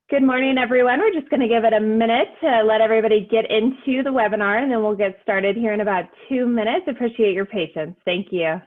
Good morning, everyone. We're just going to give it a minute to let everybody get into the webinar, and then we'll get started here in about 2 minutes. Appreciate your patience. Thank you.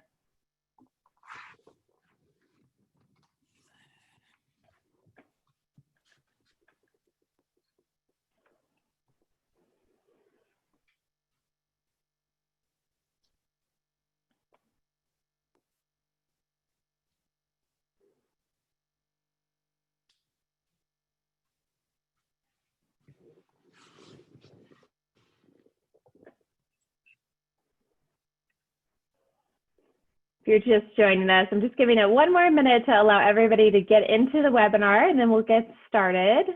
If you're just joining us, I'm just giving it 1 more minute to allow everybody to get into the webinar, and then we'll get started.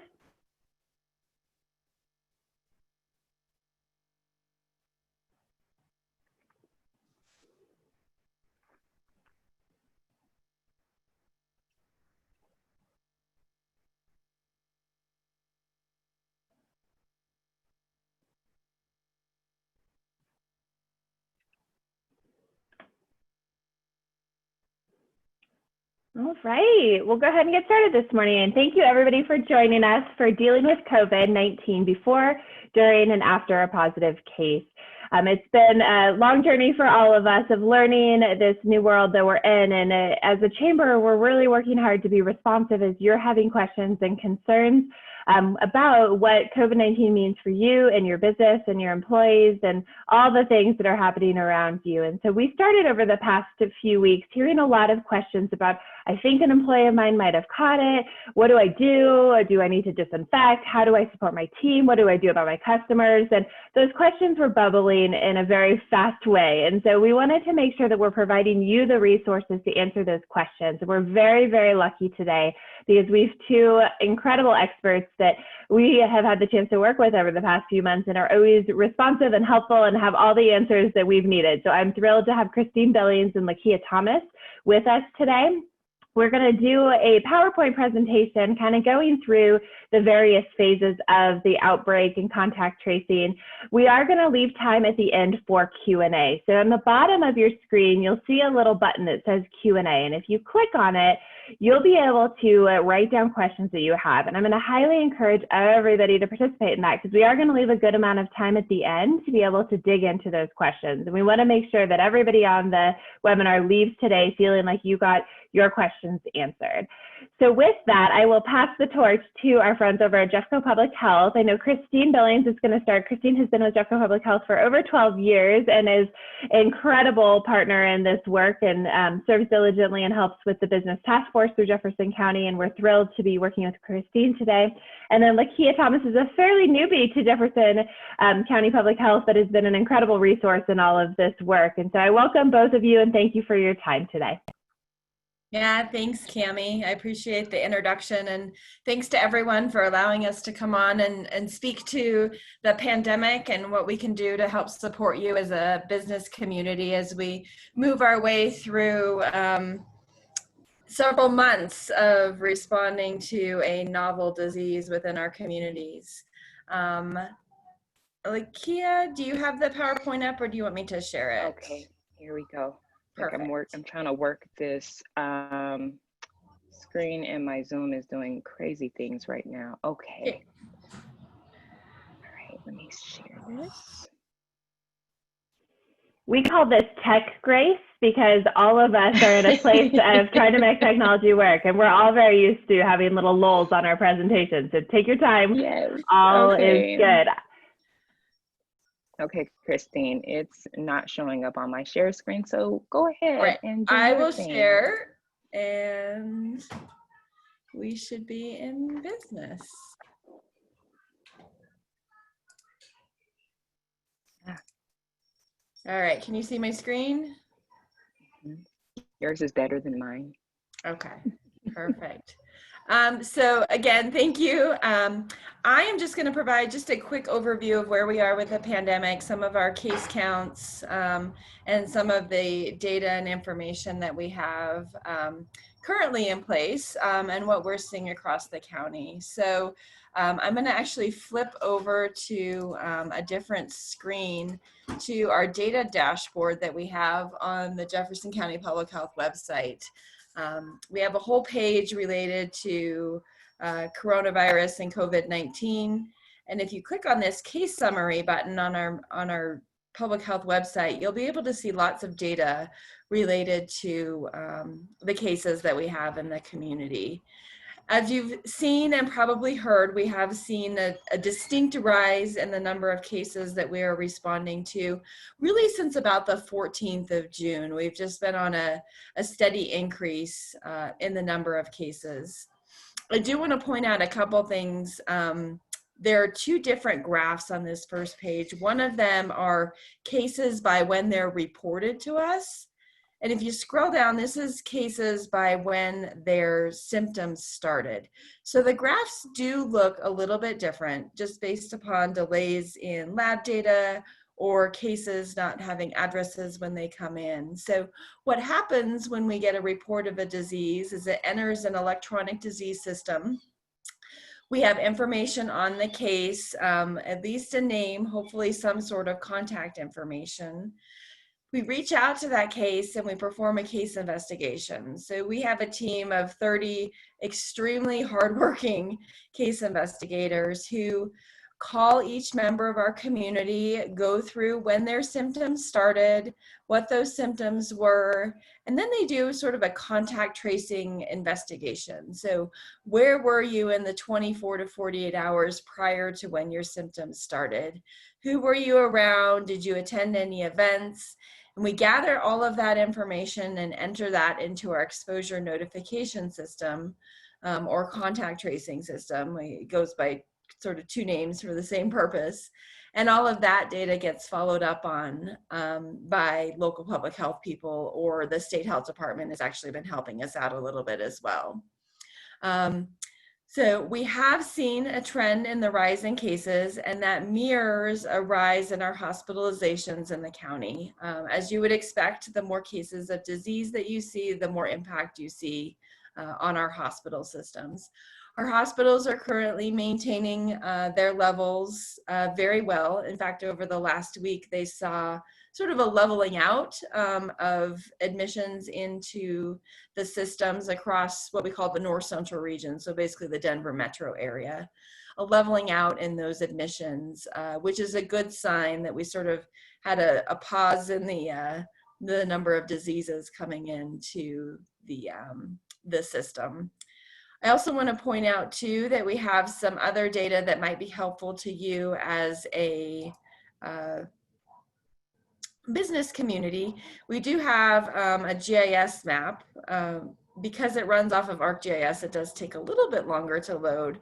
All right, we'll go ahead and get started this morning. And thank you everybody for joining us for dealing with COVID-19 before, during, and after a positive case. It's been a long journey for all of us of learning this new world that we're in. And as a chamber, we're really working hard to be responsive as you're having questions and concerns about what COVID-19 means for you and your business and your employees and all the things that are happening around you. And so we started over the past few weeks hearing a lot of questions about, I think an employee of mine might have caught it. What do I do? Do I need to disinfect? How do I support my team? What do I do about my customers? And those questions were bubbling in a very fast way. And so we wanted to make sure that we're providing you the resources to answer those questions. And we're very, very lucky today because we have 2 incredible experts that we have had the chance to work with over the past few months and are always responsive and helpful and have all the answers that we've needed. So I'm thrilled to have Christine Billings and Lakia Thomas with us today. We're going to do a PowerPoint presentation kind of going through the various phases of the outbreak and contact tracing. We are going to leave time at the end for Q&A. So on the bottom of your screen, you'll see a little button that says Q&A. And if you click on it, you'll be able to write down questions that you have. And I'm going to highly encourage everybody to participate in that because we are going to leave a good amount of time at the end to be able to dig into those questions. And we want to make sure that everybody on the webinar leaves today feeling like you got your questions answered. So with that, I will pass the torch to our friends over at Jeffco Public Health. I know Christine Billings is going to start. Christine has been with Jeffco Public Health for over 12 years and is an incredible partner in this work and serves diligently and helps with the business task force through Jefferson County. And we're thrilled to be working with Christine today. And then Lakia Thomas is a fairly newbie to Jefferson County Public Health, but has been an incredible resource in all of this work. And so I welcome both of you and thank you for your time today. Yeah, thanks, Cami. I appreciate the introduction and thanks to everyone for allowing us to come on and speak to the pandemic and what we can do to help support you as a business community as we move our way through several months of responding to a novel disease within our communities. Lakia, do you have the PowerPoint up or do you want me to share it? Okay, here we go. Perfect. I'm trying to work this screen and my Zoom is doing crazy things right now. Okay. All right, let me share this. We call this tech grace because all of us are in a place of trying to make technology work, and we're all very used to having little lulls on our presentations. So take your time. Yes. All is good. Okay, Christine, it's not showing up on my share screen, so go ahead. Right. And do I your will thing. share, and we should be in business. All right, can you see my screen? Yours is better than mine. Okay, perfect. So again, thank you. I am just going to provide just a quick overview of where we are with the pandemic, some of our case counts, and some of the data and information that we have currently in place, and what we're seeing across the county. So I'm going to actually flip over to a different screen to our data dashboard that we have on the Jefferson County Public Health website. We have a whole page related to coronavirus and COVID-19. And if you click on this case summary button on our public health website, you'll be able to see lots of data related to the cases that we have in the community. As you've seen and probably heard, we have seen a distinct rise in the number of cases that we are responding to, really since about the 14th of June. We've just been on a steady increase in the number of cases. I do want to point out a couple things. There are two different graphs on this first page. One of them are cases by when they're reported to us. And if you scroll down, this is cases by when their symptoms started. So the graphs do look a little bit different just based upon delays in lab data or cases not having addresses when they come in. So what happens when we get a report of a disease is it enters an electronic disease system. We have information on the case, at least a name, hopefully some sort of contact information. We reach out to that case and we perform a case investigation. So we have a team of 30 extremely hardworking case investigators who call each member of our community, go through when their symptoms started, what those symptoms were, and then they do sort of a contact tracing investigation. So where were you in the 24 to 48 hours prior to when your symptoms started? Who were you around? Did you attend any events? And we gather all of that information and enter that into our exposure notification system or contact tracing system. It goes by sort of two names for the same purpose. And all of that data gets followed up on by local public health people, or the state health department has actually been helping us out a little bit as well. So we have seen a trend in the rise in cases, and that mirrors a rise in our hospitalizations in the county. As you would expect, the more cases of disease that you see, the more impact you see on our hospital systems. Our hospitals are currently maintaining their levels very well. In fact, over the last week, they saw sort of a leveling out of admissions into the systems across what we call the North Central region, so basically the Denver metro area, a leveling out in those admissions, which is a good sign that we sort of had a pause in the number of diseases coming into the system. I also want to point out too that we have some other data that might be helpful to you as a business community. We do have a GIS map. Because it runs off of ArcGIS, it does take a little bit longer to load,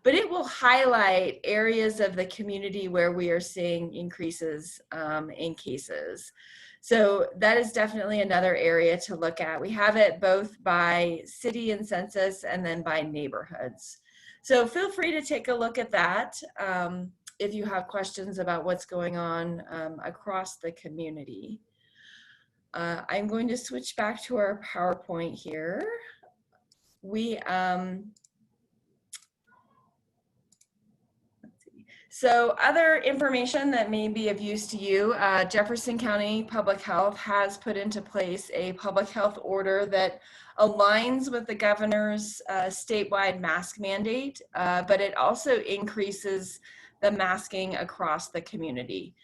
but it will highlight areas of the community where we are seeing increases in cases. So that is definitely another area to look at. We have it both by city and census and then by neighborhoods. So feel free to take a look at that if you have questions about what's going on across the community. I'm going to switch back to our PowerPoint here. So other information that may be of use to you, Jefferson County Public Health has put into place a public health order that aligns with the governor's statewide mask mandate, but it also increases the masking across the community.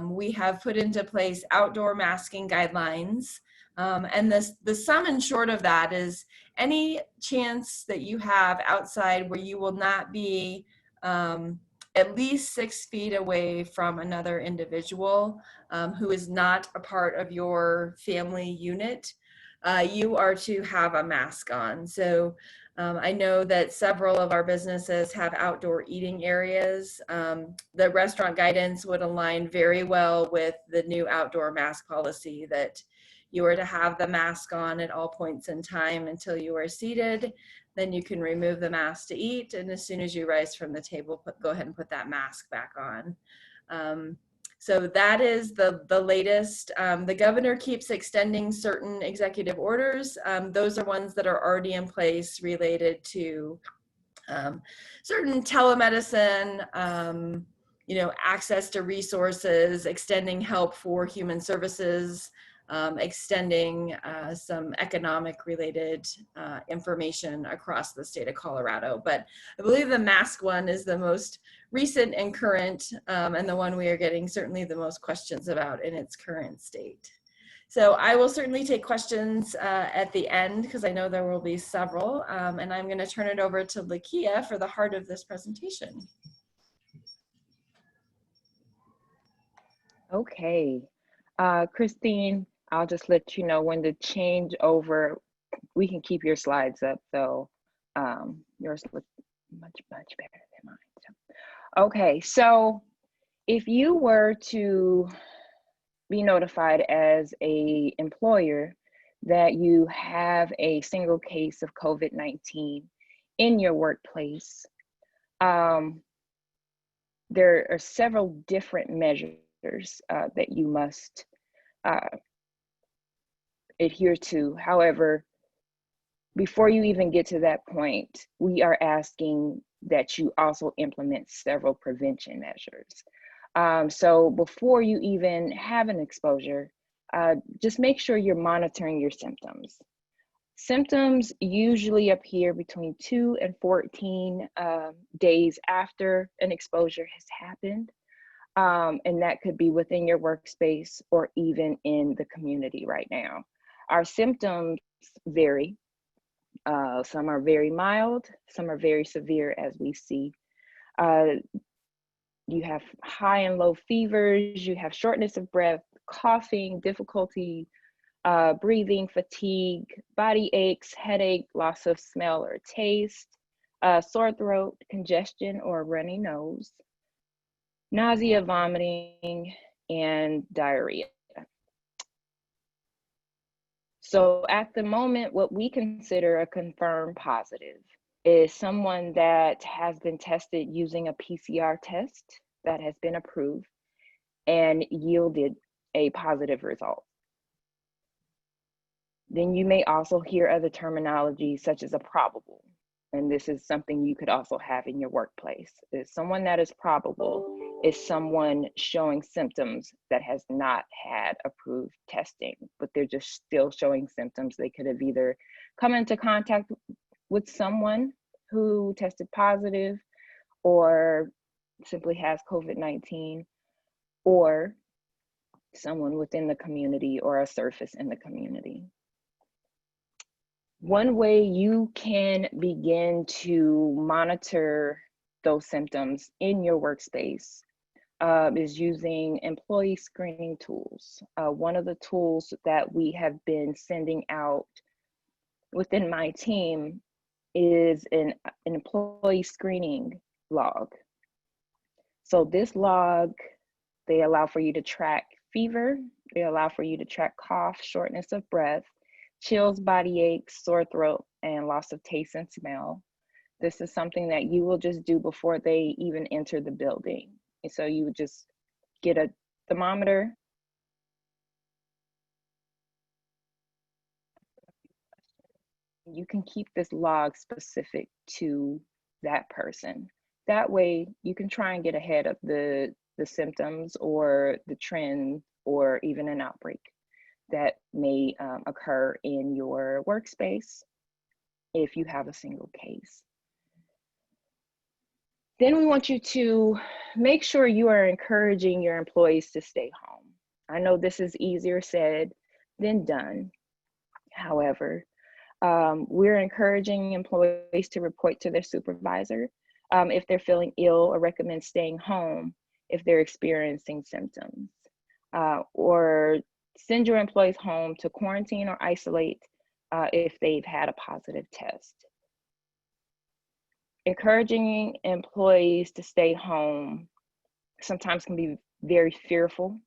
We have put into place outdoor masking guidelines, and the sum and short of that is any chance that you have outside where you will not be at least 6 feet away from another individual who is not a part of your family unit, you are to have a mask on. So I know that several of our businesses have outdoor eating areas. The restaurant guidance would align very well with the new outdoor mask policy that you are to have the mask on at all points in time until you are seated. Then you can remove the mask to eat, and as soon as you rise from the table, go ahead and put that mask back on. So that is the latest. The governor keeps extending certain executive orders. Those are ones that are already in place related to certain telemedicine, access to resources, extending help for human services extending some economic related information across the state of Colorado. But I believe the mask one is the most recent and current, and the one we are getting certainly the most questions about in its current state. So I will certainly take questions at the end, because I know there will be several, and I'm going to turn it over to Lakia for the heart of this presentation. Okay, Christine, I'll just let you know when to change over. We can keep your slides up, though. Yours look much better than mine. So. Okay, so if you were to be notified as a employer that you have a single case of COVID-19 in your workplace, there are several different measures that you must adhere to. However, before you even get to that point, we are asking that you also implement several prevention measures. So before you even have an exposure, just make sure you're monitoring your symptoms. Symptoms usually appear between 2 and 14 days after an exposure has happened. And that could be within your workspace or even in the community right now. Our symptoms vary. Some are very mild, some are very severe, as we see. You have high and low fevers, you have shortness of breath, coughing, difficulty breathing, fatigue, body aches, headache, loss of smell or taste, sore throat, congestion or runny nose, nausea, vomiting, and diarrhea. So at the moment, what we consider a confirmed positive is someone that has been tested using a PCR test that has been approved and yielded a positive result. Then you may also hear other terminology such as a probable. And this is something you could also have in your workplace. Is someone that is probable is someone showing symptoms that has not had approved testing, but they're just still showing symptoms. They could have either come into contact with someone who tested positive or simply has COVID-19, or someone within the community or a surface in the community. One way you can begin to monitor those symptoms in your workspace is using employee screening tools. One of the tools that we have been sending out within my team is an employee screening log. So this log, they allow for you to track fever, they allow for you to track cough, shortness of breath, chills, body aches, sore throat, and loss of taste and smell. This is something that you will just do before they even enter the building. And so you would just get a thermometer. You can keep this log specific to that person. That way you can try and get ahead of the symptoms or the trend or even an outbreak that may occur in your workspace if you have a single case. Then we want you to make sure you are encouraging your employees to stay home. I know this is easier said than done. However, we're encouraging employees to report to their supervisor if they're feeling ill, or recommend staying home if they're experiencing symptoms, or send your employees home to quarantine or isolate if they've had a positive test. Encouraging employees to stay home sometimes can be very fearful,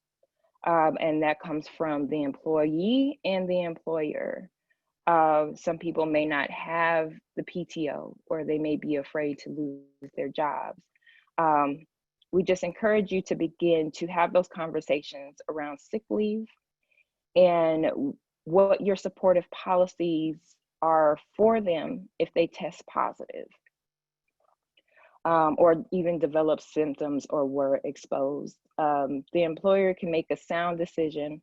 and that comes from the employee and the employer. Some people may not have the PTO, or they may be afraid to lose their jobs. We just encourage you to begin to have those conversations around sick leave and what your supportive policies are for them if they test positive, or even develop symptoms or were exposed. The employer can make a sound decision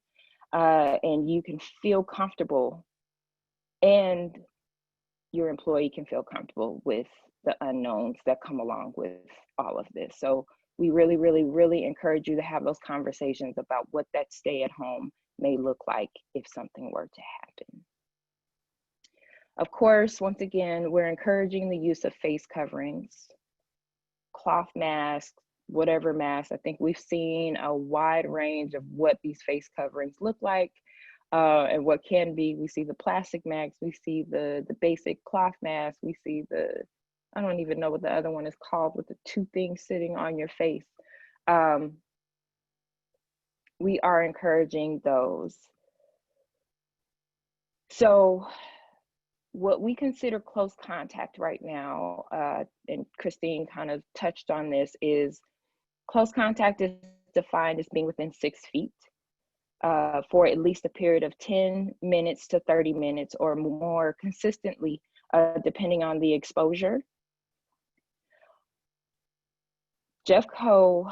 and you can feel comfortable, and your employee can feel comfortable with the unknowns that come along with all of this. So we really, really, really encourage you to have those conversations about what that stay at home may look like if something were to happen. Of course, once again, we're encouraging the use of face coverings, cloth masks, whatever mask. I think we've seen a wide range of what these face coverings look like and what can be. We see the plastic masks, we see the basic cloth mask, we see the, I don't even know what the other one is called, with the two things sitting on your face. We are encouraging those. So what we consider close contact right now, and Christine kind of touched on this, is close contact is defined as being within 6 feet for at least a period of 10 minutes to 30 minutes or more consistently, depending on the exposure. Jeffco,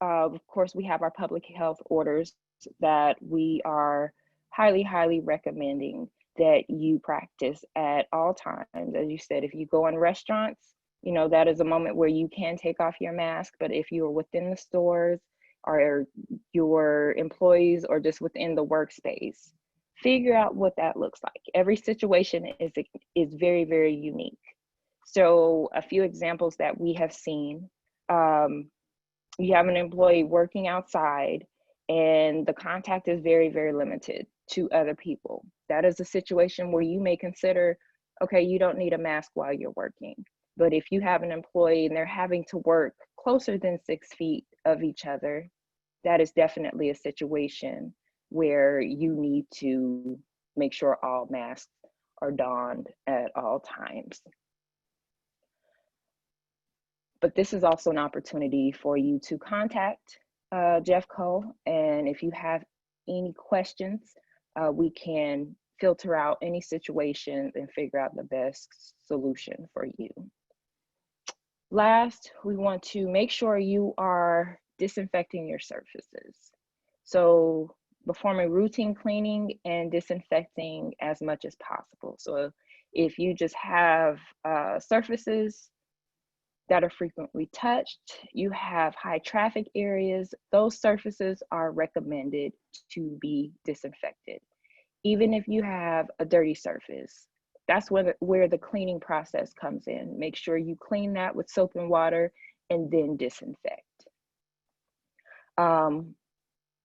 of course, we have our public health orders that we are highly, highly recommending that you practice at all times. As you said, if you go in restaurants, you know, that is a moment where you can take off your mask, but if you are within the stores or your employees or just within the workspace, figure out what that looks like. Every situation is very, very unique. So a few examples that we have seen, you have an employee working outside and the contact is very, very limited to other people. That is a situation where you may consider, okay, you don't need a mask while you're working. But if you have an employee and they're having to work closer than 6 feet of each other, that is definitely a situation where you need to make sure all masks are donned at all times. But this is also an opportunity for you to contact Jeffco, and if you have any questions, we can filter out any situation and figure out the best solution for you. Last, we want to make sure you are disinfecting your surfaces. So performing routine cleaning and disinfecting as much as possible. So if you just have surfaces that are frequently touched, you have high traffic areas, those surfaces are recommended to be disinfected. Even if you have a dirty surface, that's where the cleaning process comes in. Make sure you clean that with soap and water and then disinfect.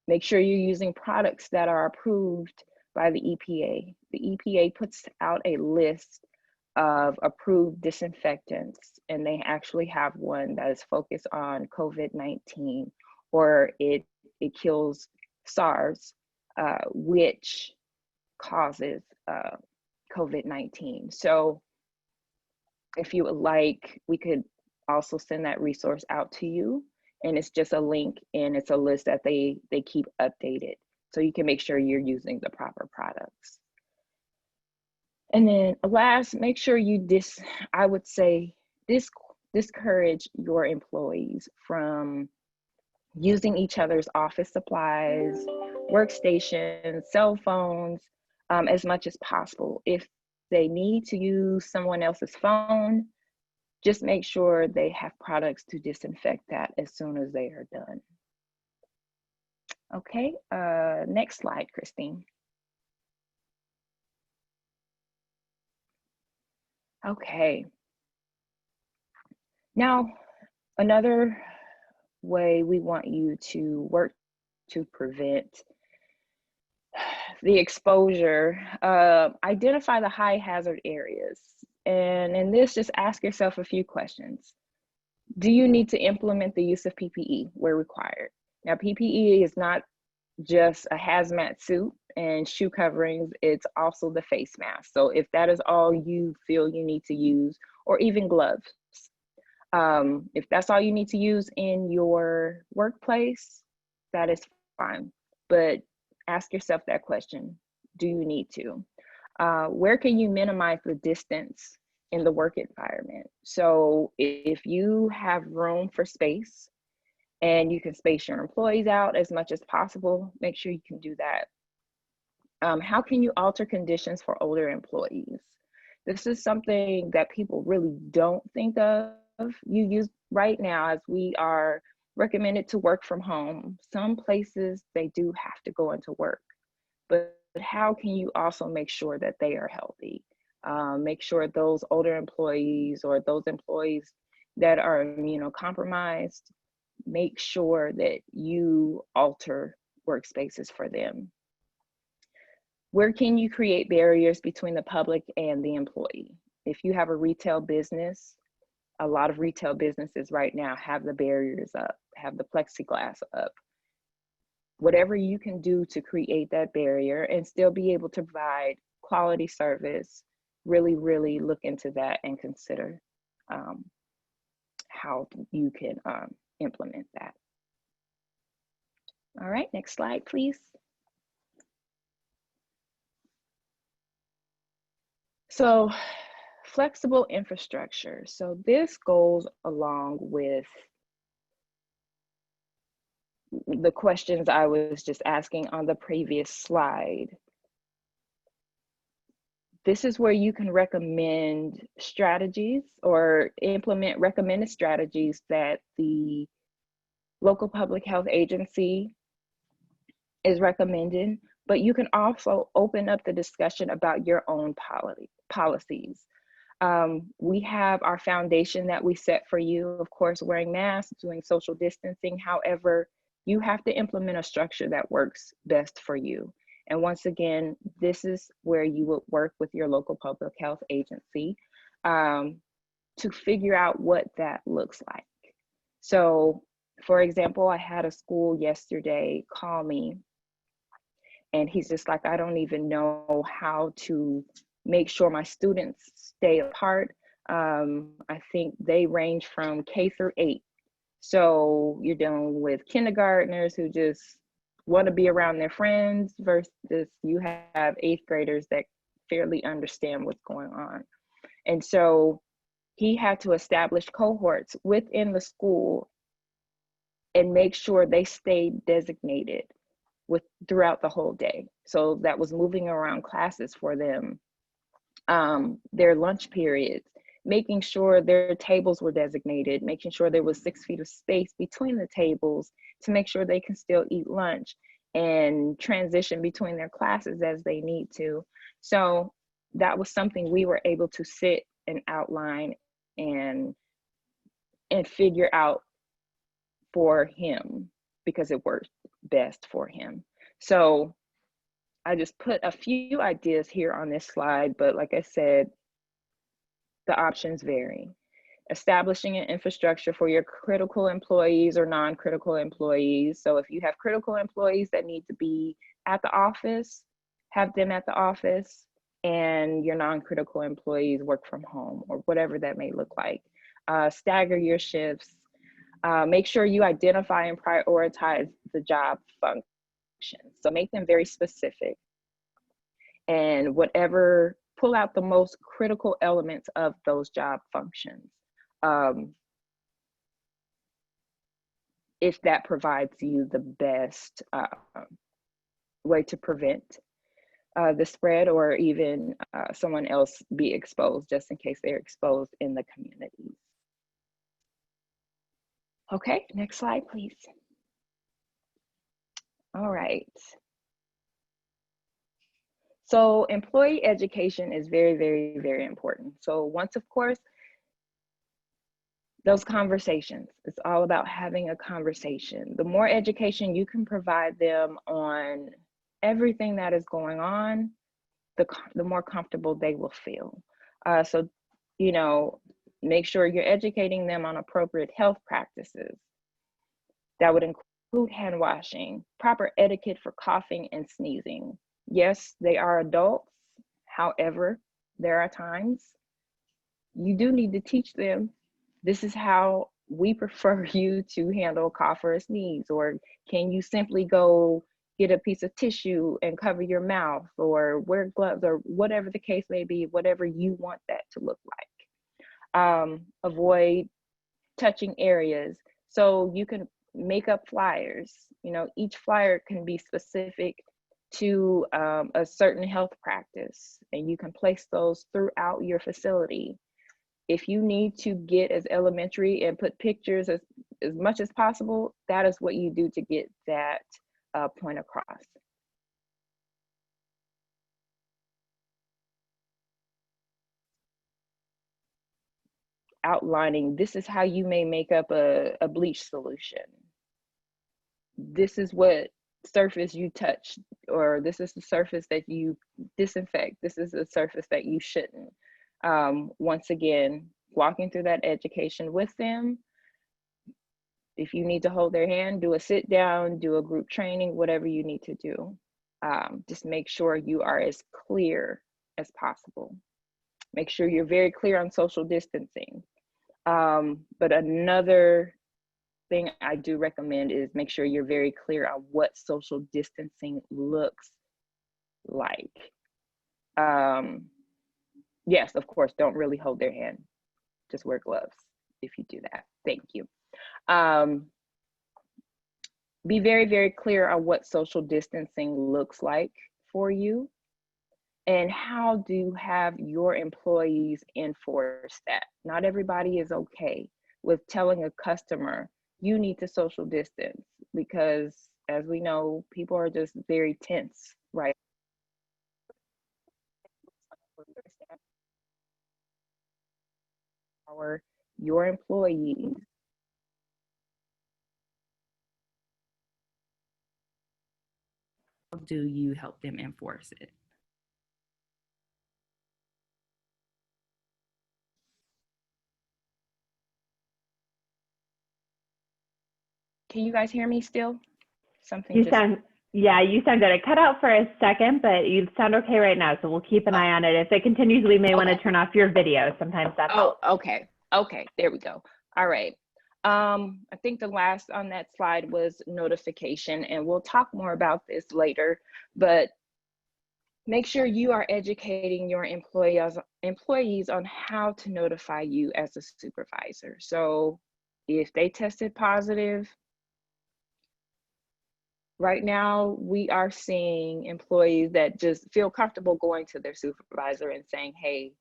Make sure you're using products that are approved by the EPA. The EPA puts out a list of approved disinfectants, and they actually have one that is focused on COVID-19, or it kills SARS, which causes COVID-19. So if you would like, we could also send that resource out to you, and it's just a link and it's a list that they keep updated, so you can make sure you're using the proper products. And then last, make sure you I would say discourage your employees from using each other's office supplies, workstations, cell phones, as much as possible. If they need to use someone else's phone, just make sure they have products to disinfect that as soon as they are done. Okay, next slide, Christine. Okay. Now, another way we want you to work to prevent the exposure, identify the high hazard areas. And in this, just ask yourself a few questions. Do you need to implement the use of PPE where required? Now, PPE is not just a hazmat suit and shoe coverings, it's also the face mask. So if that is all you feel you need to use, or even gloves, if that's all you need to use in your workplace, that is fine. But ask yourself that question, do you need to? Where can you minimize the distance in the work environment? So if you have room for space and you can space your employees out as much as possible, make sure you can do that. How can you alter conditions for older employees? This is something that people really don't think of. You use right now, as we are recommended to work from home. Some places they do have to go into work, but how can you also make sure that they are healthy? Make sure those older employees or those employees that are immunocompromised, make sure that you alter workspaces for them. Where can you create barriers between the public and the employee? If you have a retail business, a lot of retail businesses right now have the barriers up, have the plexiglass up. Whatever you can do to create that barrier and still be able to provide quality service, really, really look into that and consider how you can implement that. All right, next slide, please. So, flexible infrastructure. So this goes along with the questions I was just asking on the previous slide. This is where you can recommend strategies or implement recommended strategies that the local public health agency is recommending, but you can also open up the discussion about your own policies. We have our foundation that we set for you, of course, wearing masks, doing social distancing. However, you have to implement a structure that works best for you. And once again, this is where you would work with your local public health agency to figure out what that looks like. So, for example, I had a school yesterday call me, and he's just like, I don't even know how to make sure my students stay apart. I think they range from K through 8. So you're dealing with kindergartners who just want to be around their friends versus you have 8th graders that fairly understand what's going on. And so he had to establish cohorts within the school and make sure they stayed designated throughout the whole day. So that was moving around classes for them, their lunch periods, making sure their tables were designated, making sure there was 6 feet of space between the tables to make sure they can still eat lunch and transition between their classes as they need to. So that was something we were able to sit and outline and figure out for him because it worked best for him. So I just put a few ideas here on this slide, but like I said, the options vary. Establishing an infrastructure for your critical employees or non-critical employees. So if you have critical employees that need to be at the office, have them at the office, and your non-critical employees work from home or whatever that may look like. Stagger your shifts. Make sure you identify and prioritize the job functions. So make them very specific. And pull out the most critical elements of those job functions. If that provides you the best way to prevent the spread or even someone else be exposed just in case they're exposed in the community. Okay, next slide, please. All right. So employee education is very, very, very important. So once, of course, those conversations, it's all about having a conversation. The more education you can provide them on everything that is going on, the more comfortable they will feel. So, make sure you're educating them on appropriate health practices. That would include hand washing, proper etiquette for coughing and sneezing. Yes, they are adults. However, there are times you do need to teach them, this is how we prefer you to handle a cough or a sneeze, or can you simply go get a piece of tissue and cover your mouth, or wear gloves, or whatever the case may be, whatever you want that to look like. Avoid touching areas. So you can make up flyers. Each flyer can be specific to a certain health practice, and you can place those throughout your facility. If you need to get as elementary and put pictures as much as possible, that is what you do to get that point across. Outlining, this is how you may make up a bleach solution. This is what surface you touch, or this is the surface that you disinfect. This is the surface that you shouldn't. Once again, walking through that education with them. If you need to hold their hand, do a sit down, do a group training, whatever you need to do. Just make sure you are as clear as possible. Make sure you're very clear on social distancing. But another thing I do recommend is make sure you're very clear on what social distancing looks like. Yes, of course, don't really hold their hand. Just wear gloves if you do that. Thank you. Be very, very clear on what social distancing looks like for you, and how do you have your employees enforce that. Not everybody is okay with telling a customer, you need to social distance, because as we know, people are just very tense, right? Your employees. How do you help them enforce it? Can you guys hear me still? Something You just... sound, yeah, you sound good. It cut out for a second, but you sound okay right now. So we'll keep an eye on it. If it continues, we may want to turn off your video. Sometimes that helps. Okay. Okay, there we go. All right. I think the last on that slide was notification, and we'll talk more about this later, but make sure you are educating your employees on how to notify you as a supervisor. So if they tested positive, right now we are seeing employees that just feel comfortable going to their supervisor and saying, hey,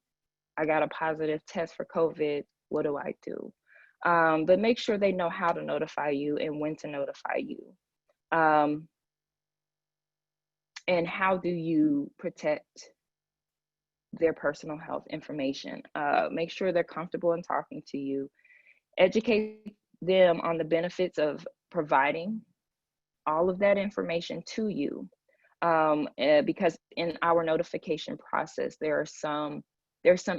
I got a positive test for COVID, what do I do? But make sure they know how to notify you and when to notify you. And how do you protect their personal health information? Make sure they're comfortable in talking to you. Educate them on the benefits of providing all of that information to you. Because in our notification process, there's some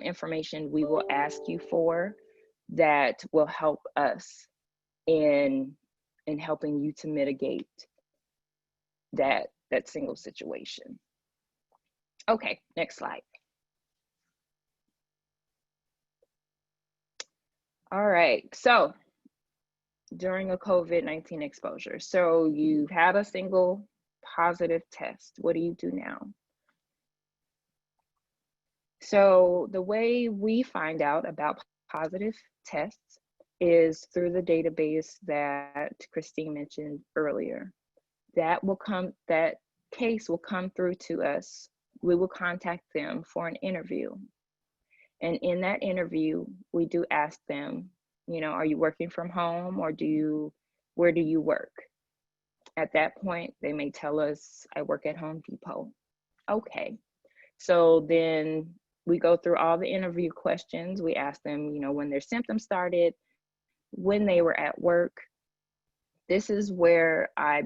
information we will ask you for that will help us in helping you to mitigate that single situation. Okay, next slide. All right, so during a COVID-19 exposure, so you had a single positive test. What do you do now? So the way we find out about positive tests is through the database that Christine mentioned earlier. That case will come through to us. We will contact them for an interview. And in that interview, we do ask them, you know, are you working from home, or where do you work? At that point, they may tell us, I work at Home Depot. Okay. So then we go through all the interview questions. We ask them, you know, when their symptoms started, when they were at work. This is where I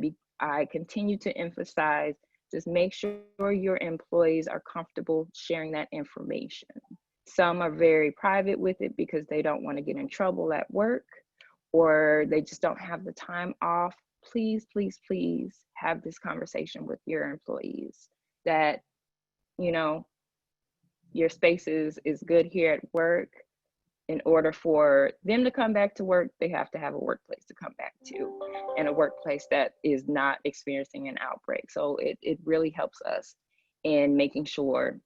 continue to emphasize, just make sure your employees are comfortable sharing that information. Some are very private with it because they don't want to get in trouble at work, or they just don't have the time off. Please, please, please have this conversation with your employees that, you know, your space is good here at work. In order for them to come back to work, they have to have a workplace to come back to, and a workplace that is not experiencing an outbreak. So it really helps us in making sure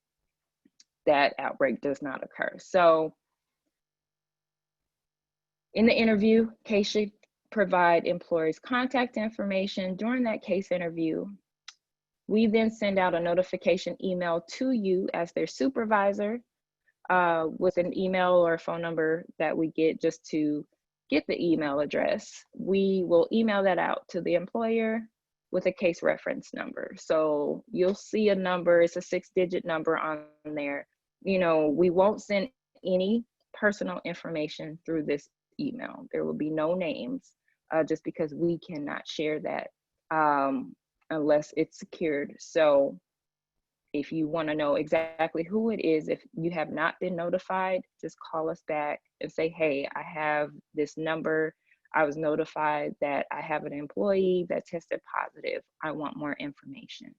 that outbreak does not occur. So in the interview, case should provide employees contact information. During that case interview, We then send out a notification email to you as their supervisor with an email or a phone number that we get just to get the email address. We will email that out to the employer with a case reference number. So you'll see a number, it's a 6-digit number on there. You know, we won't send any personal information through this email. There will be no names, just because we cannot share that unless it's secured. So if you want to know exactly who it is, if you have not been notified, just call us back and say, hey, I have this number. I was notified that I have an employee that tested positive. I want more information.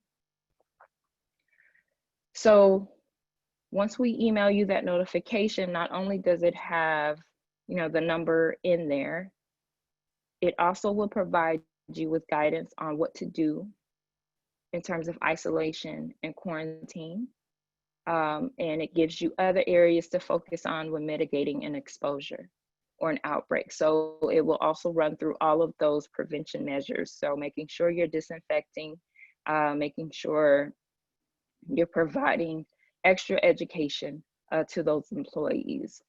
So once we email you that notification, not only does it have, you know, the number in there, it also will provide you with guidance on what to do in terms of isolation and quarantine. And it gives you other areas to focus on when mitigating an exposure or an outbreak. So it will also run through all of those prevention measures. So making sure you're disinfecting, making sure you're providing extra education to those employees.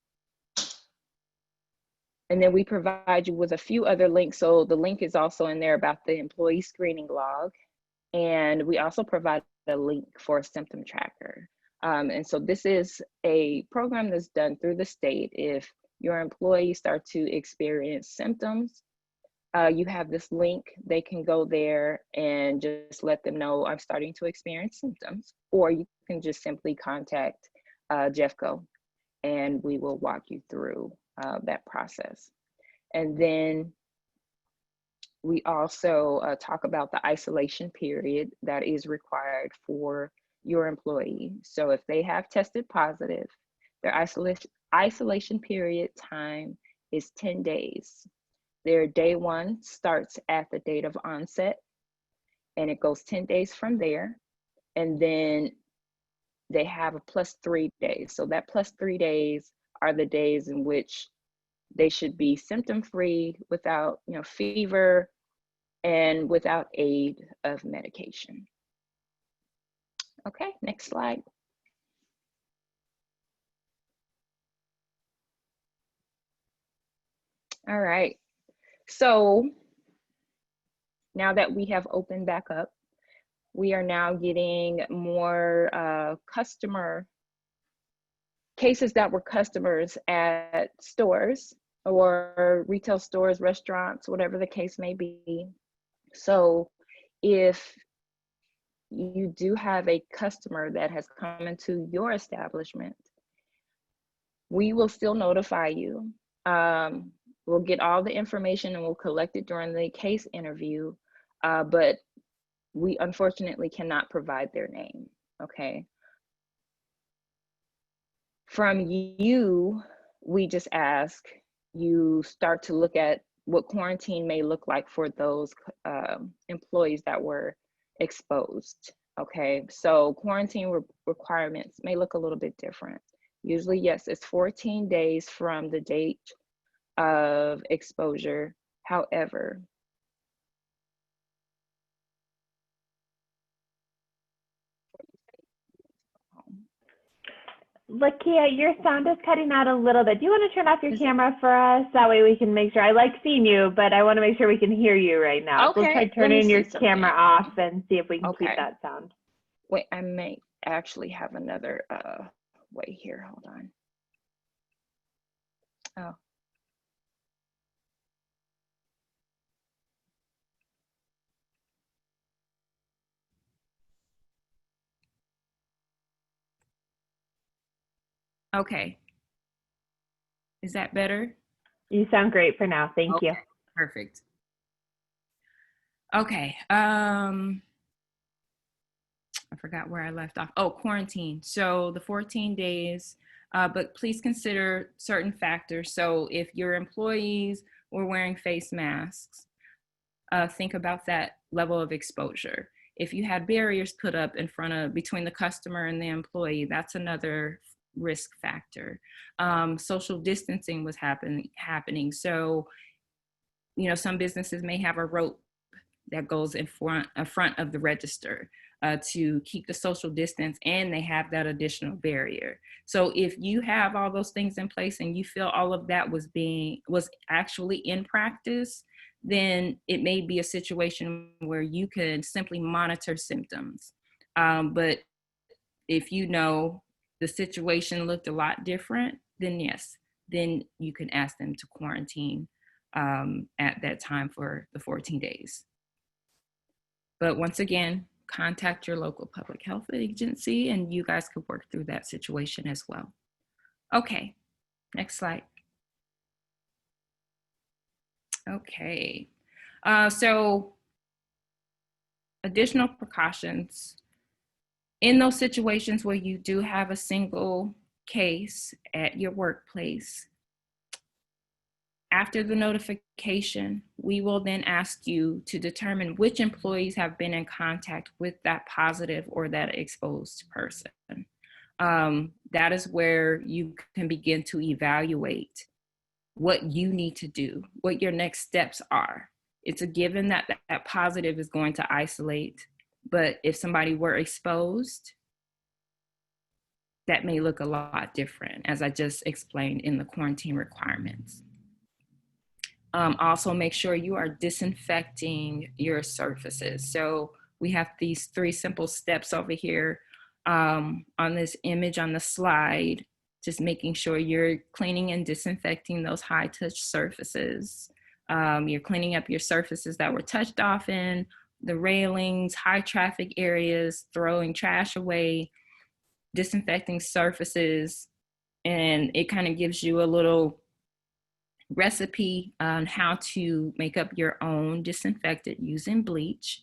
And then we provide you with a few other links. So the link is also in there about the employee screening log. And we also provide a link for a symptom tracker. And so this is a program that's done through the state. If your employees start to experience symptoms, you have this link. They can go there and just let them know, I'm starting to experience symptoms, or you can just simply contact Jeffco and we will walk you through that process. And then we also talk about the isolation period that is required for your employee. So if they have tested positive, their isolation period time is 10 days. Their day one starts at the date of onset and it goes 10 days from there. And then they have a +3 days. So that +3 days are the days in which they should be symptom-free, without, you know, fever, and without aid of medication. Okay, next slide. All right, so now that we have opened back up, we are now getting more customer cases that were customers at stores or retail stores, restaurants, whatever the case may be. So if you do have a customer that has come into your establishment, we will still notify you. We'll get all the information and we'll collect it during the case interview, but we unfortunately cannot provide their name, okay? From you, we just ask you start to look at what quarantine may look like for those employees that were exposed, okay? So quarantine requirements may look a little bit different. Usually, yes, it's 14 days from the date of exposure. However, Lakia, your sound is cutting out a little bit. Do you want to turn off your camera for us? That way we can make sure. I like seeing you, but I want to make sure we can hear you right now. Okay, So we'll try turning your camera off and see if we can keep Okay. that sound. Wait, I may actually have another way here. Hold on. Oh. Okay. Is that better? You sound great for now. Thank you. Perfect. Okay. I forgot where I left off. Oh, quarantine. So the 14 days, but please consider certain factors. So if your employees were wearing face masks, think about that level of exposure. If you had barriers put up in front of, between the customer and the employee, that's another risk factor. Social distancing was happening. So, you know, some businesses may have a rope that goes in front of the register. to keep the social distance, and they have that additional barrier. So if you have all those things in place and you feel all of that was actually in practice, then it may be a situation where you can simply monitor symptoms. But if you know the situation looked a lot different, then yes, then you can ask them to quarantine at that time for the 14 days. But once again, contact your local public health agency and you guys could work through that situation as well. Okay, next slide. Okay, so additional precautions. In those situations where you do have a single case at your workplace, after the notification, we will then ask you to determine which employees have been in contact with that positive or that exposed person. That is where you can begin to evaluate what you need to do, what your next steps are. It's a given that that positive is going to isolate, but if somebody were exposed, that may look a lot different, as I just explained in the quarantine requirements. Also make sure you are disinfecting your surfaces. So we have these 3 simple steps over here on this image on the slide, just making sure you're cleaning and disinfecting those high touch surfaces. You're cleaning up your surfaces that were touched often, the railings, high traffic areas, throwing trash away, disinfecting surfaces, and it kind of gives you a little recipe on how to make up your own disinfectant using bleach.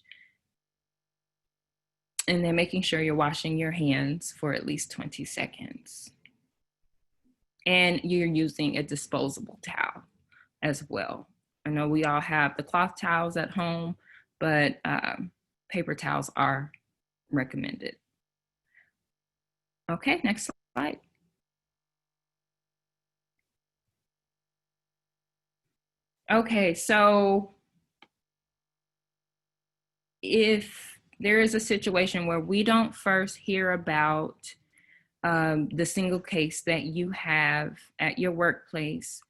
And then making sure you're washing your hands for at least 20 seconds. And you're using a disposable towel as well. I know we all have the cloth towels at home, but paper towels are recommended. Okay, next slide. Okay, so if there is a situation where we don't first hear about the single case that you have at your workplace,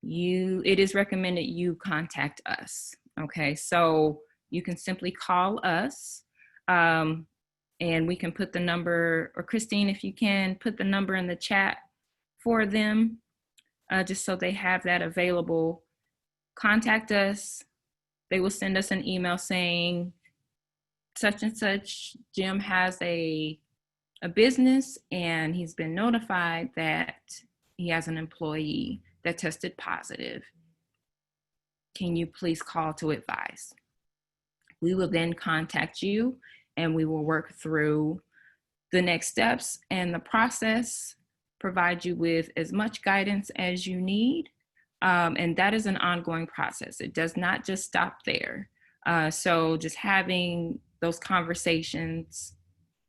it is recommended you contact us. Okay, so you can simply call us and we can put the number, or Christine, if you can put the number in the chat for them, just so they have that available. Contact us. They will send us an email saying such and such Jim has a business and he's been notified that he has an employee that tested positive. Can you please call to advise? We will then contact you and we will work through the next steps and the process, provide you with as much guidance as you need. And that is an ongoing process. It does not just stop there. So just having those conversations,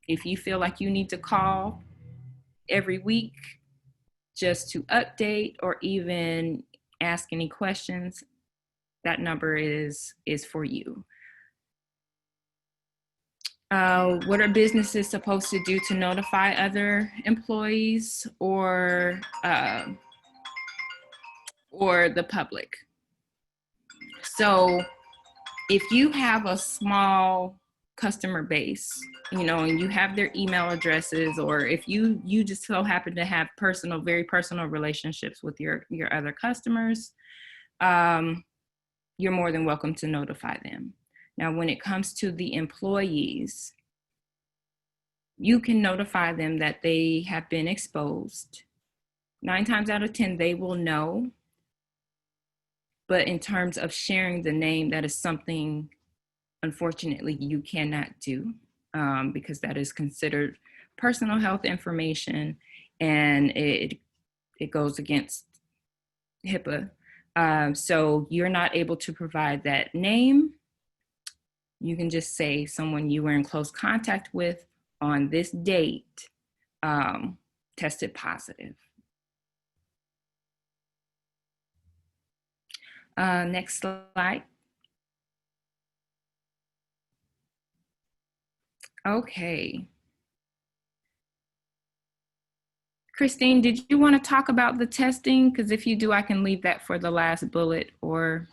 if you feel like you need to call every week just to update or even ask any questions, that number is for you. What are businesses supposed to do to notify other employees or the public? So if you have a small customer base, and you have their email addresses, or if you just so happen to have very personal relationships with your other customers, you're more than welcome to notify them. Now, when it comes to the employees, you can notify them that they have been exposed. 9 times out of 10, they will know. But in terms of sharing the name, that is something, unfortunately, you cannot do because that is considered personal health information and it goes against HIPAA. So you're not able to provide that name. You can just say someone you were in close contact with on this date tested positive. Next slide. Okay. Christine, did you want to talk about the testing? Because if you do, I can leave that for the last bullet or.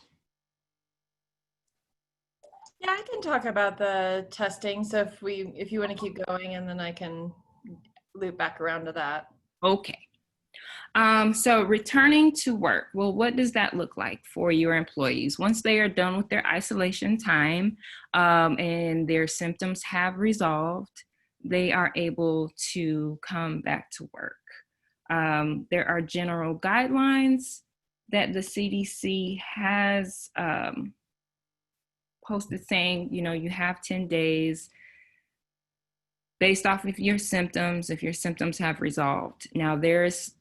Yeah, I can talk about the testing. So if you want to keep going, and then I can loop back around to that. Okay. So returning to work, well, what does that look like for your employees? Once they are done with their isolation time and their symptoms have resolved, they are able to come back to work. There are general guidelines that the CDC has posted saying, you have 10 days based off of your symptoms, if your symptoms have resolved. Now, there's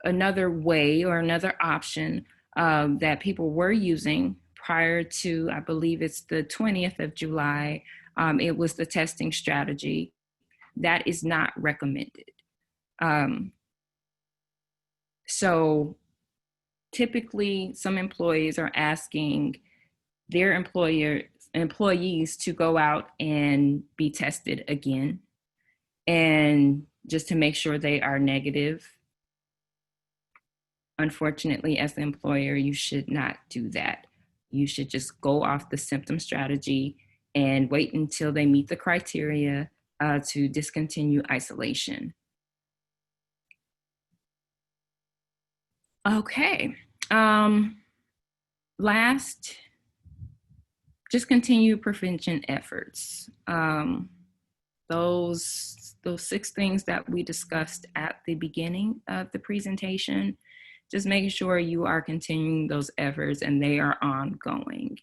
another way or another option that people were using prior to, I believe it's the 20th of July. It was the testing strategy. That is not recommended. So typically some employees are asking their employees to go out and be tested again, and just to make sure they are negative. Unfortunately, as the employer, you should not do that. You should just go off the symptom strategy and wait until they meet the criteria to discontinue isolation. Okay. Last, just continue prevention efforts. Those 6 things that we discussed at the beginning of the presentation, just making sure you are continuing those efforts and they are ongoing.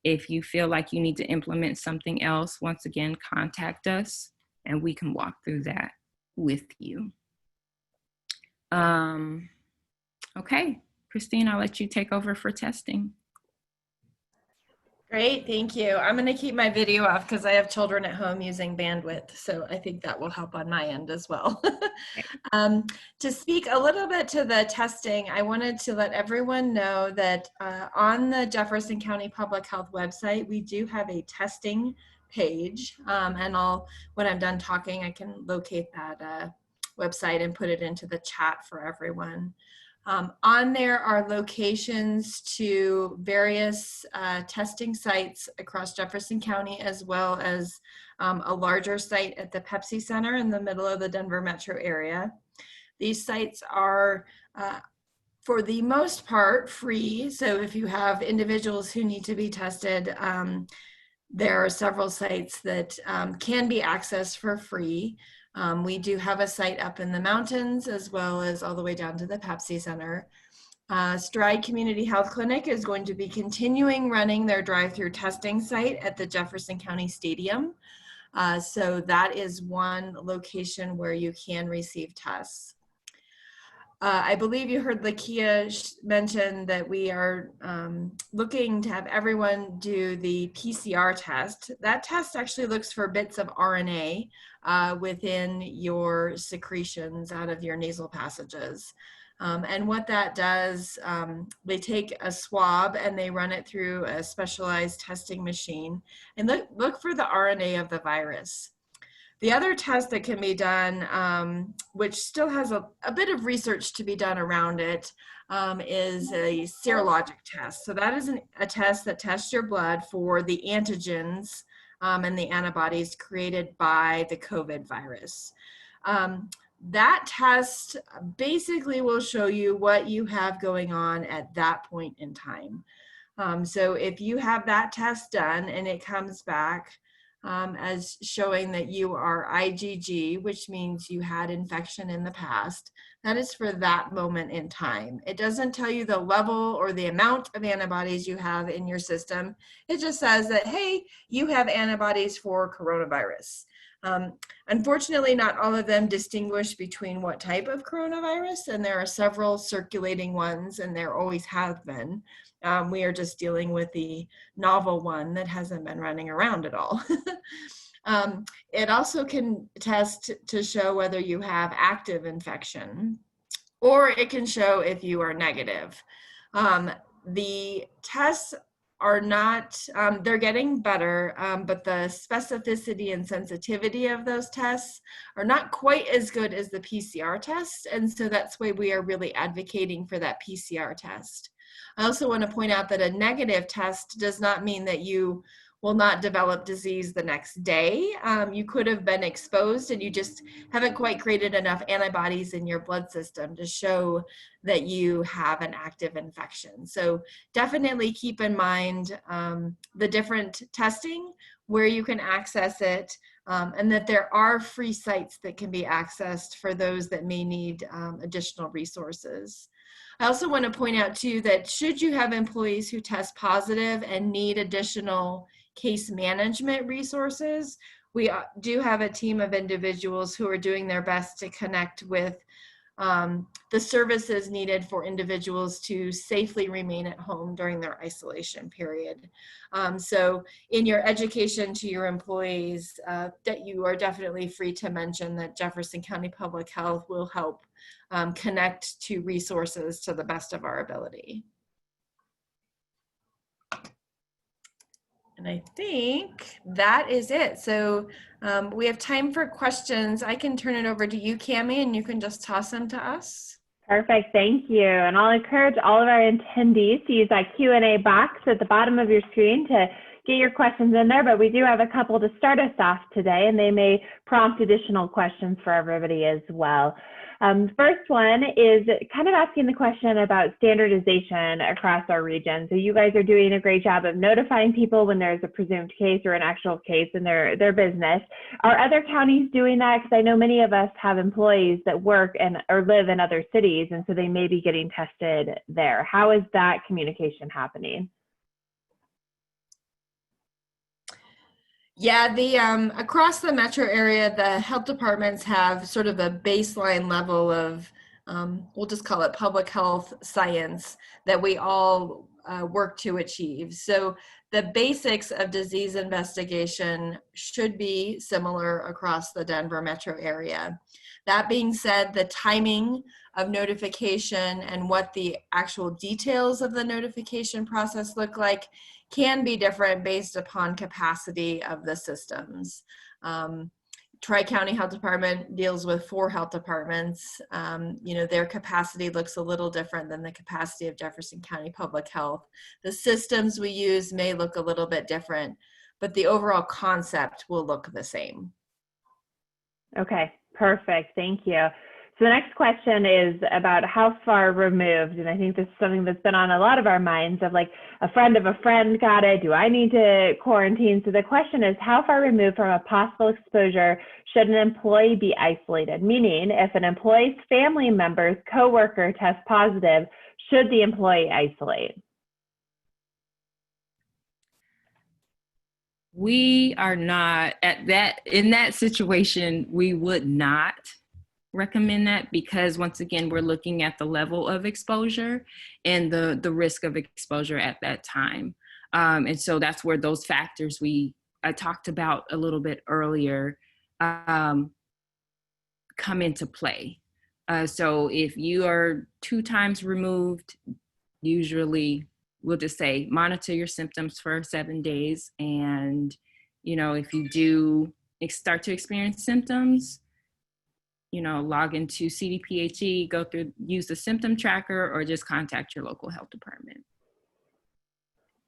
If you feel like you need to implement something else, once again, contact us and we can walk through that with you. Okay, Christine, I'll let you take over for testing. Great, thank you. I'm going to keep my video off because I have children at home using bandwidth, so I think that will help on my end as well. To speak a little bit to the testing, I wanted to let everyone know that on the Jefferson County Public Health website, we do have a testing page, and when I'm done talking, I can locate that website and put it into the chat for everyone. On there are locations to various testing sites across Jefferson County, as well as a larger site at the Pepsi Center in the middle of the Denver metro area. These sites are, for the most part, free. So if you have individuals who need to be tested, there are several sites that can be accessed for free. We do have a site up in the mountains as well as all the way down to the Pepsi Center. Stride Community Health Clinic is going to be continuing running their drive-through testing site at the Jefferson County Stadium. So that is one location where you can receive tests. I believe you heard Lakia mention that we are looking to have everyone do the PCR test. That test actually looks for bits of RNA within your secretions out of your nasal passages. And what that does, they take a swab and they run it through a specialized testing machine and look for the RNA of the virus. The other test that can be done, which still has a bit of research to be done around it, is a serologic test. So that is a test that tests your blood for the antigens and the antibodies created by the COVID virus. That test basically will show you what you have going on at that point in time. So if you have that test done and it comes back as showing that you are IgG, which means you had infection in the past, that is for that moment in time. It doesn't tell you the level or the amount of antibodies you have in your system. It just says that, hey, you have antibodies for coronavirus. Unfortunately, not all of them distinguish between what type of coronavirus, and there are several circulating ones, and there always have been. We are just dealing with the novel one that hasn't been running around at all. It also can test to show whether you have active infection, or it can show if you are negative. The tests are not, they're getting better, but the specificity and sensitivity of those tests are not quite as good as the PCR test. And so that's why we are really advocating for that PCR test. I also want to point out that a negative test does not mean that you will not develop disease the next day. You could have been exposed and you just haven't quite created enough antibodies in your blood system to show that you have an active infection. So definitely keep in mind the different testing, where you can access it, and that there are free sites that can be accessed for those that may need additional resources. I also want to point out too that should you have employees who test positive and need additional case management resources, we do have a team of individuals who are doing their best to connect with the services needed for individuals to safely remain at home during their isolation period. So in your education to your employees, that you are definitely free to mention that Jefferson County Public Health will help connect to resources to the best of our ability. And I think that is it. So we have time for questions. I can turn it over to you, Cammie, and you can just toss them to us. Perfect, thank you. And I'll encourage all of our attendees to use that Q&A box at the bottom of your screen to get your questions in there, but we do have a couple to start us off today, and they may prompt additional questions for everybody as well. First one is kind of asking the question about standardization across our region. So you guys are doing a great job of notifying people when there's a presumed case or an actual case in their business. Are other counties doing that? Because I know many of us have employees that work or live in other cities, and so they may be getting tested there. How is that communication happening? Yeah, the across the metro area, the health departments have sort of a baseline level of, we'll just call it public health science that we all work to achieve. So the basics of disease investigation should be similar across the Denver metro area. That being said, the timing of notification and what the actual details of the notification process look like can be different based upon capacity of the systems. Tri-County Health Department deals with 4 health departments. Their capacity looks a little different than the capacity of Jefferson County Public Health. The systems we use may look a little bit different, but the overall concept will look the same. Okay, perfect, thank you. So the next question is about how far removed, and I think this is something that's been on a lot of our minds of like a friend of a friend got it, do I need to quarantine? So the question is, how far removed from a possible exposure should an employee be isolated? Meaning, if an employee's family member's coworker tests positive, should the employee isolate? We are not in that situation, we would not recommend that, because once again, we're looking at the level of exposure and the risk of exposure at that time. And so that's where those factors I talked about a little bit earlier come into play. So if you are 2 times removed, usually we'll just say monitor your symptoms for 7 days. And, if you do start to experience symptoms, log into CDPHE, use the symptom tracker, or just contact your local health department.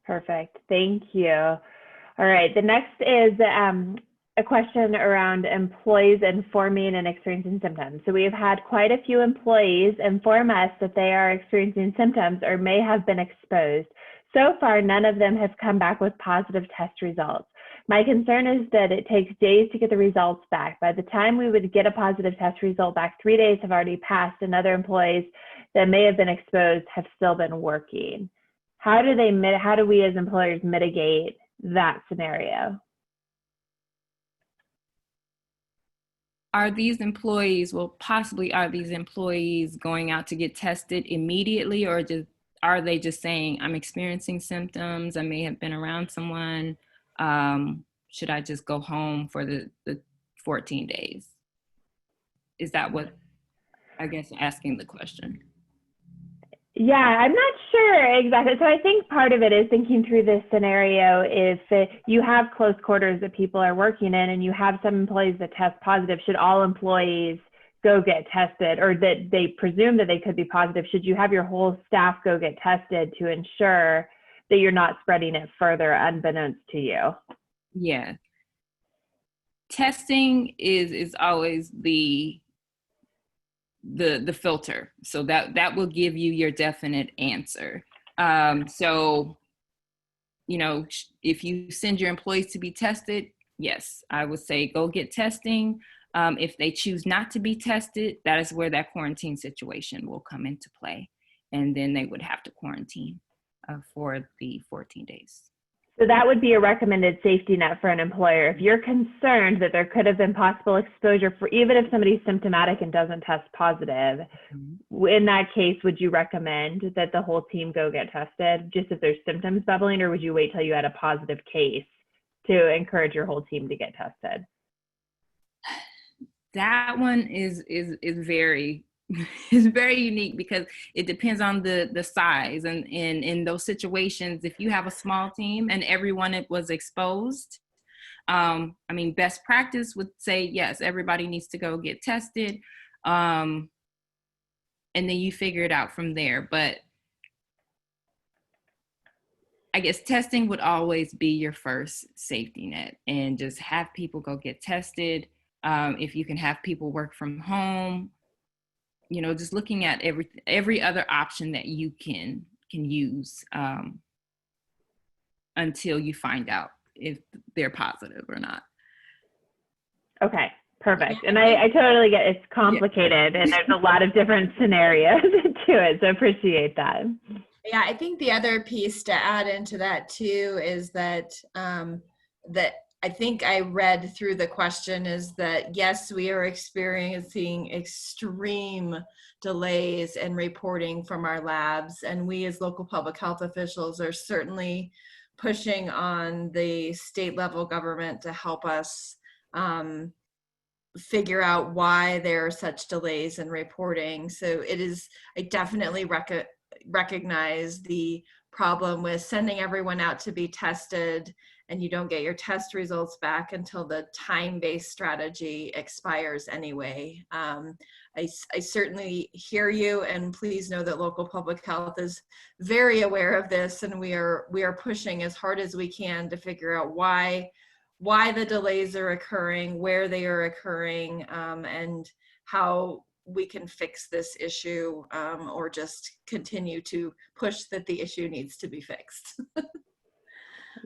Perfect, thank you. All right, the next is a question around employees informing and experiencing symptoms. So we've had quite a few employees inform us that they are experiencing symptoms or may have been exposed. So far, none of them have come back with positive test results. My concern is that it takes days to get the results back. By the time we would get a positive test result back, 3 days have already passed, and other employees that may have been exposed have still been working. How do we as employers mitigate that scenario? Are these employees going out to get tested immediately, or are they just saying, I'm experiencing symptoms, I may have been around someone, should I just go home for the 14 days? Is that what, I guess, asking the question? Yeah, I'm not sure exactly. So I think part of it is thinking through this scenario. If you have close quarters that people are working in and you have some employees that test positive, should all employees go get tested, or that they presume that they could be positive? Should you have your whole staff go get tested to ensure that you're not spreading it further unbeknownst to you? Yeah. Testing is always the filter. So that will give you your definite answer. So, if you send your employees to be tested, yes, I would say go get testing. If they choose not to be tested, that is where that quarantine situation will come into play. And then they would have to quarantine for the 14 days. So that would be a recommended safety net for an employer. If you're concerned that there could have been possible exposure, for even if somebody's symptomatic and doesn't test positive, in that case, would you recommend that the whole team go get tested just if there's symptoms bubbling, or would you wait till you had a positive case to encourage your whole team to get tested? That one is very is very unique because it depends on the size, and in those situations, if you have a small team and everyone was exposed, best practice would say yes, everybody needs to go get tested, and then you figure it out from there. But I guess testing would always be your first safety net, and just have people go get tested. If you can have people work from home, just looking at every other option that you can use until you find out if they're positive or not. Okay, perfect. And I totally get it's complicated, and there's a lot of different scenarios to it, so appreciate that. Yeah, I think the other piece to add into that too is that that I think I read through the question is that, yes, we are experiencing extreme delays in reporting from our labs, and we as local public health officials are certainly pushing on the state level government to help us figure out why there are such delays in reporting. So I definitely recognize the problem with sending everyone out to be tested and you don't get your test results back until the time-based strategy expires anyway. I certainly hear you, and please know that local public health is very aware of this, and we are pushing as hard as we can to figure out why the delays are occurring, where they are occurring, and how we can fix this issue, or just continue to push that the issue needs to be fixed.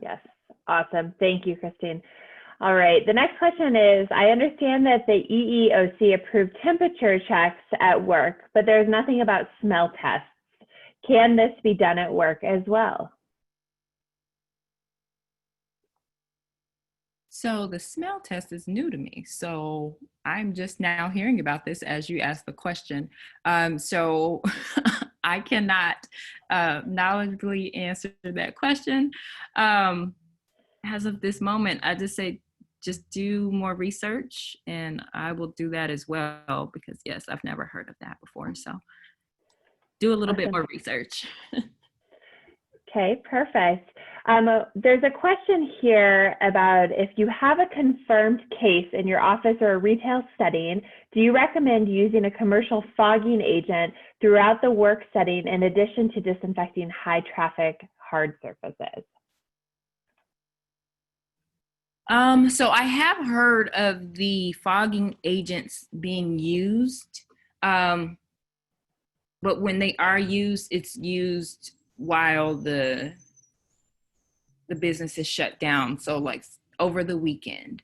Yes, awesome. Thank you, Christine. All right, the next question is, I understand that the EEOC approved temperature checks at work, but there's nothing about smell tests. Can this be done at work as well? So the smell test is new to me. So I'm just now hearing about this as you asked the question. So I cannot knowledgeably answer that question. As of this moment, I just say, just do more research, and I will do that as well, because yes, I've never heard of that before. So do a little bit more research. Okay, perfect. There's a question here about if you have a confirmed case in your office or a retail setting, do you recommend using a commercial fogging agent throughout the work setting in addition to disinfecting high traffic hard surfaces? So I have heard of the fogging agents being used, but when they are used, it's used while the business is shut down. So like over the weekend,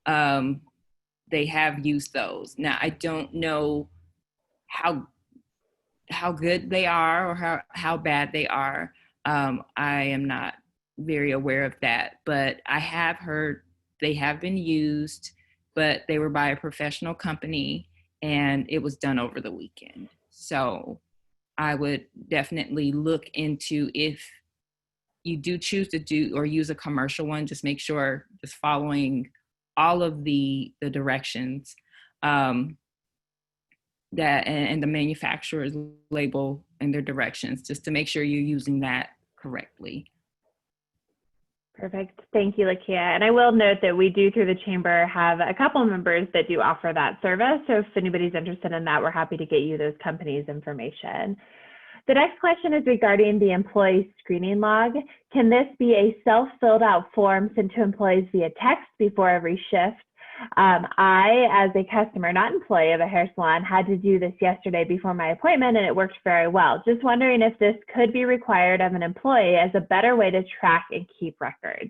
they have used those. Now I don't know how good they are or how bad they are. I am not very aware of that, but I have heard they have been used, but they were by a professional company and it was done over the weekend. So I would definitely look into, if you do choose to do or use a commercial one, just make sure just following all of the directions. that and the manufacturer's label and their directions, just to make sure you're using that correctly. Perfect. Thank you, Lakia. And I will note that we do, through the Chamber, have a couple members that do offer that service. So if anybody's interested in that, we're happy to get you those companies' information. The next question is regarding the employee screening log. Can this be a self-filled out form sent to employees via text before every shift? I, as a customer, not employee of a hair salon, had to do this yesterday before my appointment, and it worked very well. Just wondering if this could be required of an employee as a better way to track and keep records.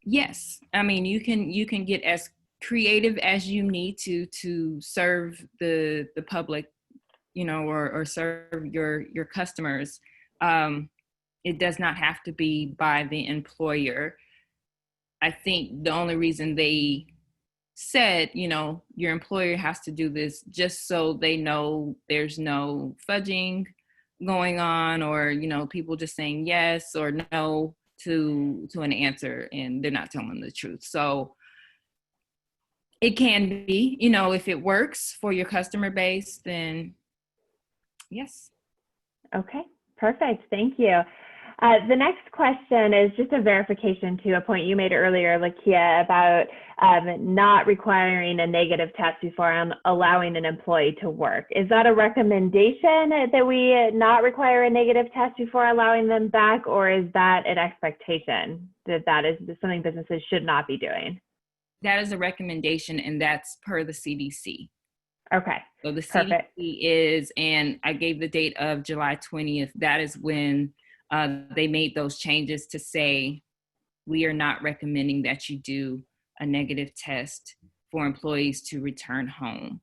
Yes, I mean, you can get as creative as you need to serve the public, you know, or serve your customers. It does not have to be by the employer. I think the only reason they said, you know, your employer has to do this just so they know there's no fudging going on, or, you know, people just saying yes or no to an answer and they're not telling the truth. So it can be, you know, if it works for your customer base, then yes. Okay, perfect. Thank you. The next question is just a verification to a point you made earlier, Lakia, about not requiring a negative test before allowing an employee to work. Is that a recommendation that we not require a negative test before allowing them back, or is that an expectation that is something businesses should not be doing? That is a recommendation, and that's per the CDC. Okay. So the Perfect. CDC is, and I gave the date of July 20th. That is when they made those changes to say, we are not recommending that you do a negative test for employees to return home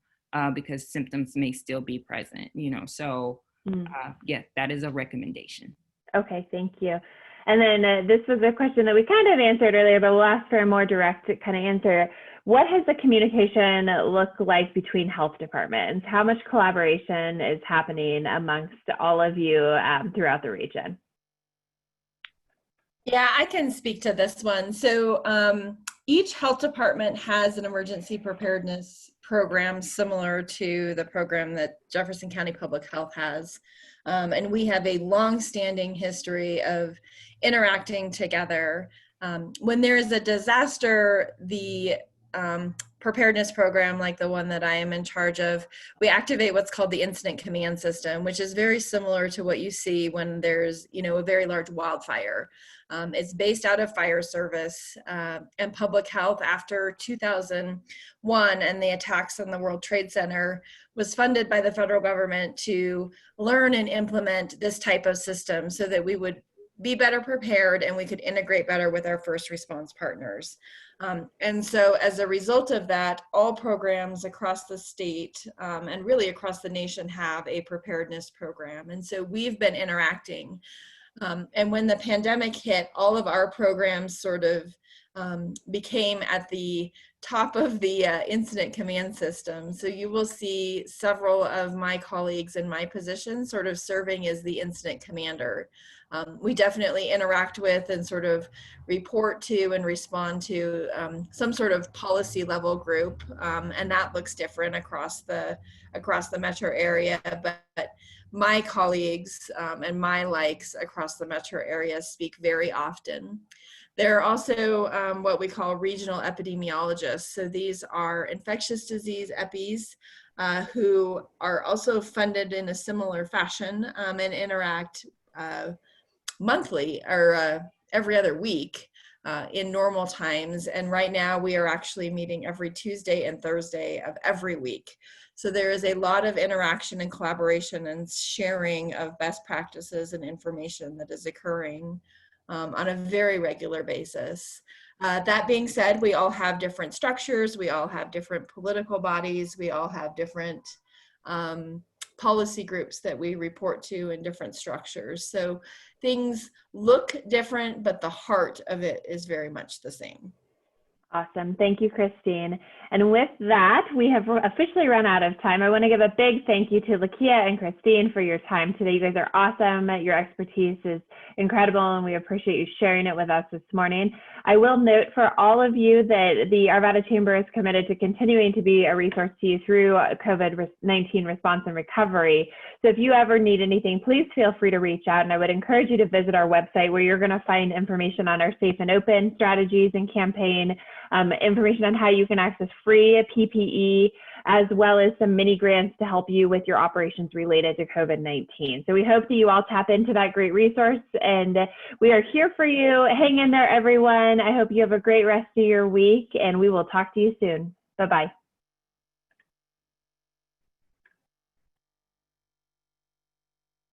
because symptoms may still be present, you know. So yeah, that is a recommendation. Okay, thank you. And then this was a question that we kind of answered earlier, but we'll ask for a more direct kind of answer. What has the communication looked like between health departments? How much collaboration is happening amongst all of you throughout the region? Yeah, I can speak to this one. So each health department has an emergency preparedness program similar to the program that Jefferson County Public Health has. And we have a long-standing history of interacting together. When there is a disaster, the preparedness program, like the one that I am in charge of, we activate what's called the incident command system, which is very similar to what you see when there's, you know, a very large wildfire. It's based out of fire service and public health. After 2001 and the attacks on the World Trade Center, was funded by the federal government to learn and implement this type of system so that we would be better prepared and we could integrate better with our first response partners. And so as a result of that, all programs across the state and really across the nation have a preparedness program. And so we've been interacting. And when the pandemic hit, all of our programs sort of became at the top of the incident command system. So you will see several of my colleagues in my position sort of serving as the incident commander. We definitely interact with and sort of report to and respond to some sort of policy level group, and that looks different across the metro area. But my colleagues and my likes across the metro area speak very often. There are also what we call regional epidemiologists. So these are infectious disease EPIs who are also funded in a similar fashion and interact monthly or every other week in normal times. And right now we are actually meeting every Tuesday and Thursday of every week. So there is a lot of interaction and collaboration and sharing of best practices and information that is occurring on a very regular basis. That being said, we all have different structures, we all have different political bodies, we all have different policy groups that we report to in different structures. So things look different, but the heart of it is very much the same. Awesome. Thank you, Christine. And with that, we have officially run out of time. I want to give a big thank you to Lakia and Christine for your time today. You guys are awesome. Your expertise is incredible, and we appreciate you sharing it with us this morning. I will note for all of you that the Arvada Chamber is committed to continuing to be a resource to you through COVID-19 response and recovery. So if you ever need anything, please feel free to reach out. And I would encourage you to visit our website, where you're going to find information on our Safe and Open strategies and campaign, information on how you can access free PPE, as well as some mini grants to help you with your operations related to COVID-19. So we hope that you all tap into that great resource, and we are here for you. Hang in there, everyone. I hope you have a great rest of your week, and we will talk to you soon. Bye-bye.